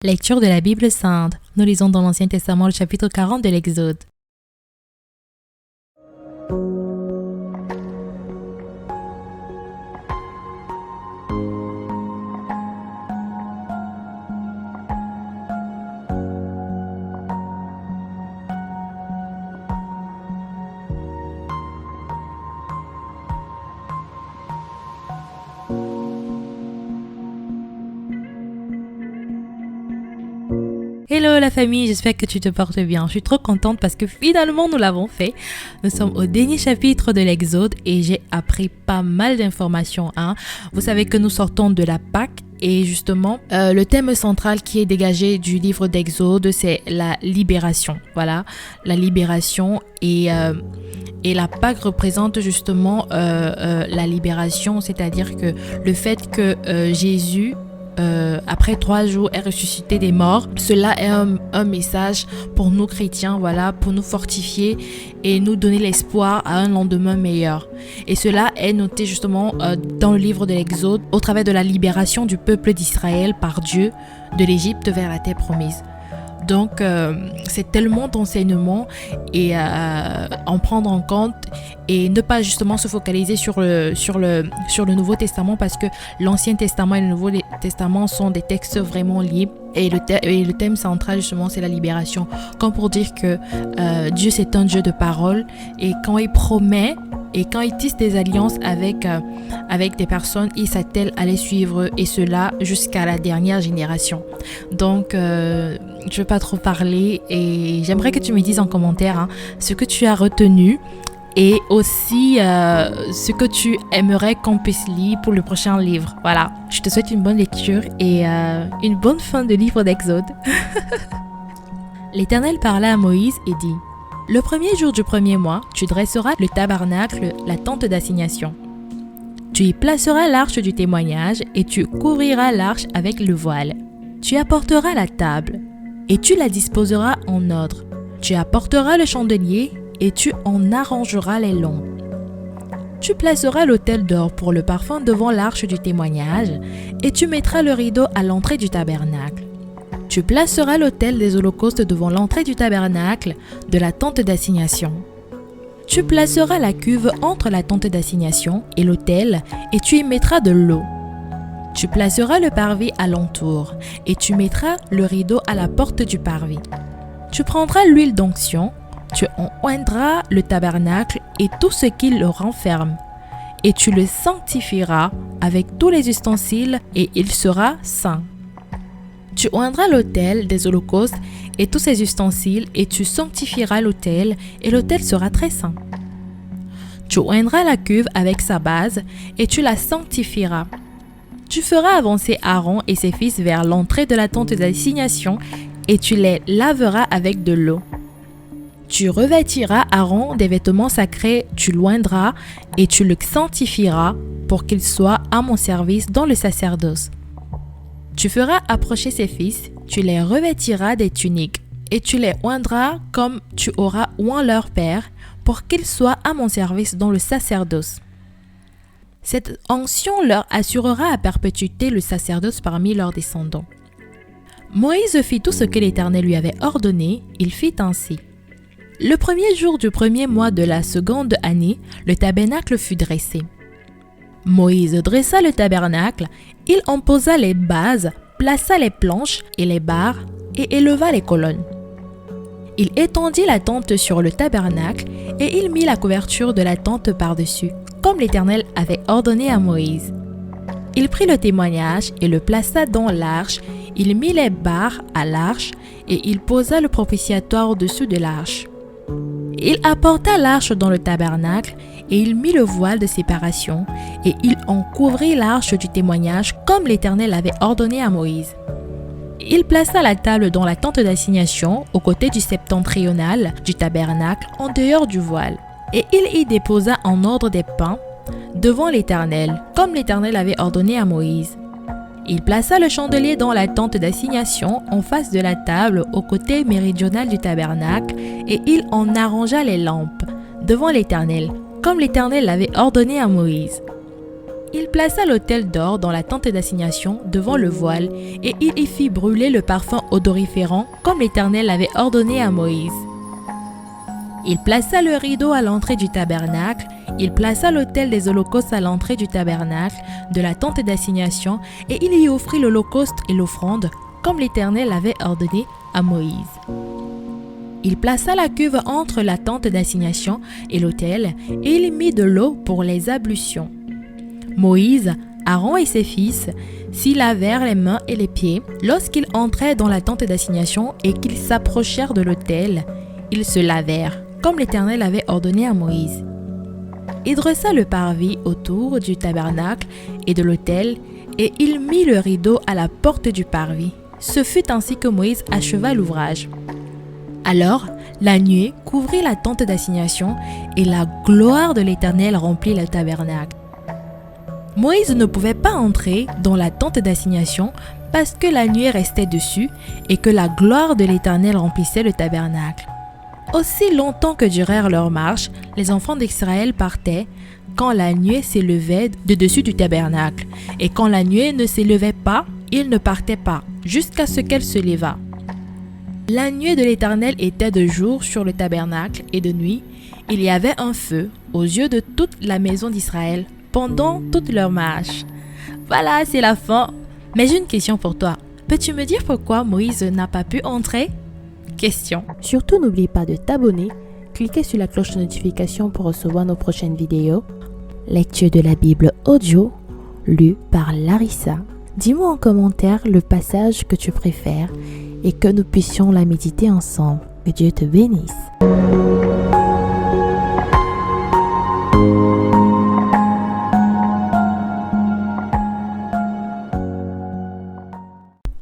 Lecture de la Bible sainte. Nous lisons dans l'Ancien Testament le chapitre 40 de l'Exode. Hello la famille, j'espère que tu te portes bien. Je suis trop contente parce que finalement nous l'avons fait. Nous sommes au dernier chapitre de l'Exode et j'ai appris pas mal d'informations. Vous savez que nous sortons de la Pâque et justement le thème central qui est dégagé du livre d'Exode, c'est la libération. Voilà, la libération et la Pâque représente justement la libération, c'est-à-dire que le fait que Jésus après 3 jours est ressuscité des morts. Cela est un message pour nous chrétiens, voilà, pour nous fortifier et nous donner l'espoir à un lendemain meilleur. Et cela est noté justement dans le livre de l'Exode au travers de la libération du peuple d'Israël par Dieu de l'Égypte vers la terre promise. Donc, c'est tellement d'enseignements et en prendre en compte et ne pas justement se focaliser sur le Nouveau Testament parce que l'Ancien Testament et le Nouveau Testament sont des textes vraiment liés. Et le thème central justement c'est la libération. Comme pour dire que Dieu c'est un Dieu de parole et quand il promet et quand il tisse des alliances avec des personnes, il s'attelle à les suivre et cela jusqu'à la dernière génération. Donc je ne vais pas trop parler et j'aimerais que tu me dises en commentaire ce que tu as retenu et aussi ce que tu aimerais qu'on puisse lire pour le prochain livre. Voilà, je te souhaite une bonne lecture et une bonne fin de livre d'Exode. L'Éternel parla à Moïse et dit: le premier jour du premier mois, tu dresseras le tabernacle, la tente d'assignation. Tu y placeras l'arche du témoignage et tu couvriras l'arche avec le voile. Tu apporteras la table et tu la disposeras en ordre. Tu apporteras le chandelier et tu en arrangeras les lampes. Tu placeras l'autel d'or pour le parfum devant l'arche du témoignage et tu mettras le rideau à l'entrée du tabernacle. Tu placeras l'autel des holocaustes devant l'entrée du tabernacle de la tente d'assignation. Tu placeras la cuve entre la tente d'assignation et l'autel et tu y mettras de l'eau. Tu placeras le parvis alentour et tu mettras le rideau à la porte du parvis. Tu prendras l'huile d'onction, tu en oindras le tabernacle et tout ce qui le renferme, et tu le sanctifieras avec tous les ustensiles et il sera saint. Tu oindras l'autel des holocaustes et tous ses ustensiles et tu sanctifieras l'autel et l'autel sera très saint. Tu oindras la cuve avec sa base et tu la sanctifieras. Tu feras avancer Aaron et ses fils vers l'entrée de la tente d'assignation et tu les laveras avec de l'eau. Tu revêtiras Aaron des vêtements sacrés, tu l'oindras et tu le sanctifieras pour qu'il soit à mon service dans le sacerdoce. Tu feras approcher ses fils, tu les revêtiras des tuniques et tu les oindras comme tu auras oint leur père pour qu'ils soient à mon service dans le sacerdoce. Cette onction leur assurera à perpétuité le sacerdoce parmi leurs descendants. Moïse fit tout ce que l'Éternel lui avait ordonné, il fit ainsi. Le premier jour du premier mois de la seconde année, le tabernacle fut dressé. Moïse dressa le tabernacle, il en posa les bases, plaça les planches et les barres et éleva les colonnes. Il étendit la tente sur le tabernacle et il mit la couverture de la tente par-dessus, comme l'Éternel avait ordonné à Moïse. Il prit le témoignage et le plaça dans l'arche, il mit les barres à l'arche et il posa le propitiatoire au-dessus de l'arche. Il apporta l'arche dans le tabernacle et il mit le voile de séparation et il en couvrit l'arche du témoignage comme l'Éternel avait ordonné à Moïse. Il plaça la table dans la tente d'assignation au côté du septentrional du tabernacle en dehors du voile et il y déposa en ordre des pains devant l'Éternel comme l'Éternel avait ordonné à Moïse. Il plaça le chandelier dans la tente d'assignation en face de la table au côté méridional du tabernacle et il en arrangea les lampes devant l'Éternel, comme l'Éternel l'avait ordonné à Moïse. Il plaça l'autel d'or dans la tente d'assignation devant le voile et il y fit brûler le parfum odoriférant comme l'Éternel l'avait ordonné à Moïse. Il plaça le rideau à l'entrée du tabernacle, il plaça l'autel des holocaustes à l'entrée du tabernacle, de la tente d'assignation, et il y offrit l'holocauste et l'offrande, comme l'Éternel l'avait ordonné à Moïse. Il plaça la cuve entre la tente d'assignation et l'autel, et il mit de l'eau pour les ablutions. Moïse, Aaron et ses fils s'y lavèrent les mains et les pieds lorsqu'ils entraient dans la tente d'assignation et qu'ils s'approchèrent de l'autel. Ils se lavèrent, comme l'Éternel avait ordonné à Moïse. Il dressa le parvis autour du tabernacle et de l'autel, et il mit le rideau à la porte du parvis. Ce fut ainsi que Moïse acheva l'ouvrage. Alors, la nuée couvrit la tente d'assignation, et la gloire de l'Éternel remplit le tabernacle. Moïse ne pouvait pas entrer dans la tente d'assignation parce que la nuée restait dessus et que la gloire de l'Éternel remplissait le tabernacle. Aussi longtemps que durèrent leurs marches, les enfants d'Israël partaient quand la nuée s'élevait de dessus du tabernacle, et quand la nuée ne s'élevait pas, ils ne partaient pas, jusqu'à ce qu'elle se levât. La nuée de l'Éternel était de jour sur le tabernacle, et de nuit, il y avait un feu aux yeux de toute la maison d'Israël pendant toute leur marche. Voilà, c'est la fin. Mais j'ai une question pour toi. Peux-tu me dire pourquoi Moïse n'a pas pu entrer ? Question. Surtout, n'oublie pas de t'abonner, cliquez sur la cloche de notification pour recevoir nos prochaines vidéos. Lecture de la Bible audio, lue par Larissa. Dis-moi en commentaire le passage que tu préfères et que nous puissions la méditer ensemble. Que Dieu te bénisse.